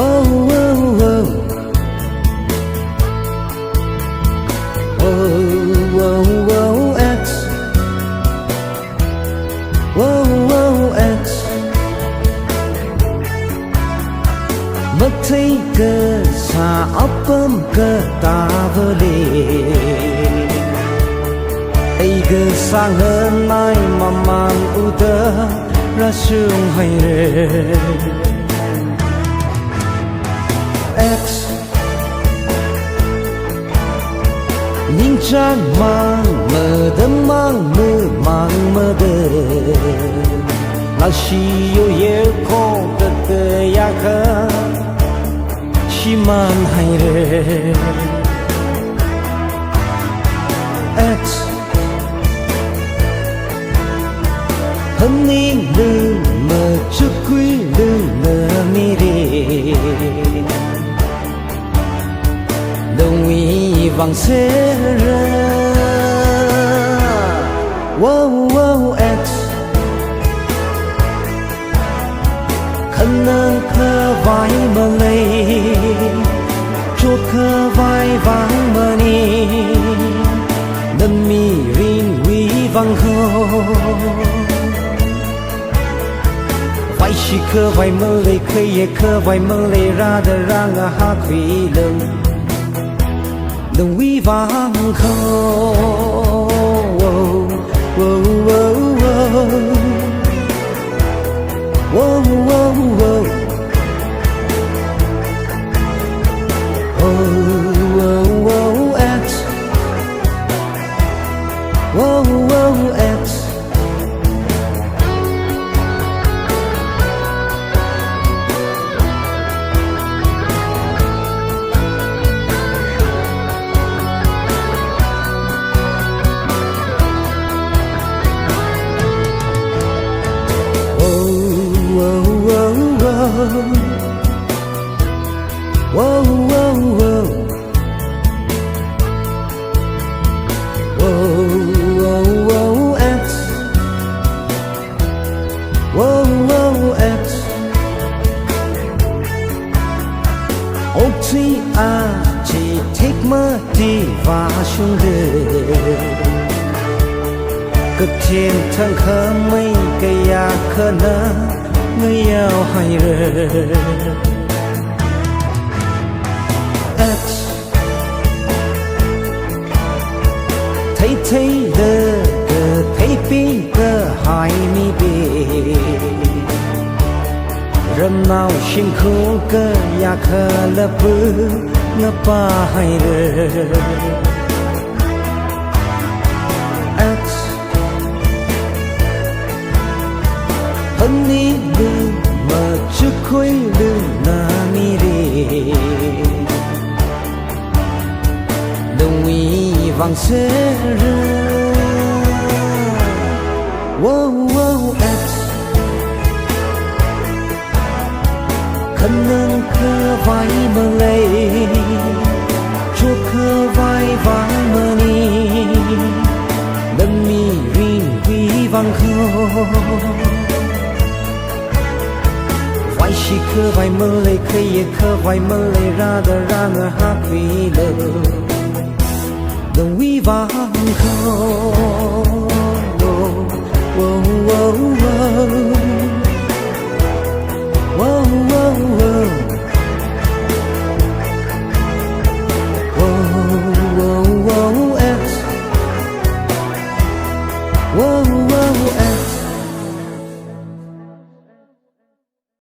Whoa, whoa, whoa. Whoa, whoa, whoa, X. Whoa, whoa, X. Mất thấy cơ xa ấp bơm cơ ta vơ lê ấy cơ sang hơn mai mà mang u tơ ra sương hay rê X nhìn trang mang mơ đâm mang mơ đơ là si yo ye ko cơ cơ ya cơ si man hay rê X hân ni lư mơ chút quý lư mơ mi rê đồng ý vàng xế ra wow wow X khăn nâng khơ vai mơ lây chốt khơ vai vàng mơ ni nâng mi rin quý vàng khô vai shi khơ vai mơ lây khơi ye khơ vai mơ lây ra đờ ra ngà ha khủy lưng đừng quý vàng khô whoa, whoa, whoa. Whoa, whoa, whoa. Whoa, whoa, whoa, X. Whoa, whoa, X. Whoa, whoa, whoa. Whoa, whoa, whoa, X. Whoa, whoa, X. Ốc chi à chỉ thích mơ đi và xuống đời cực trên thân khơ mây cây ya khơ nơ người yêu hay rơi X thấy đơ thấy pin cơ hai mi bê râm nào xin khu cơ ya khơ lơ bư ngơ pa hay rơi X hân ni lư mơ chút khối lư na mi rê đồng ý vàng xế rơ wow wow X khăn nâng khơ vai mơ lây chua khơ vai vàng mơ ni đâm mi rin quý vàng khô vai shi khơ vai mơ lây khơi ye khơ vai mơ lây ra đờ ra ngờ ha quý lơ đồng quý vàng khô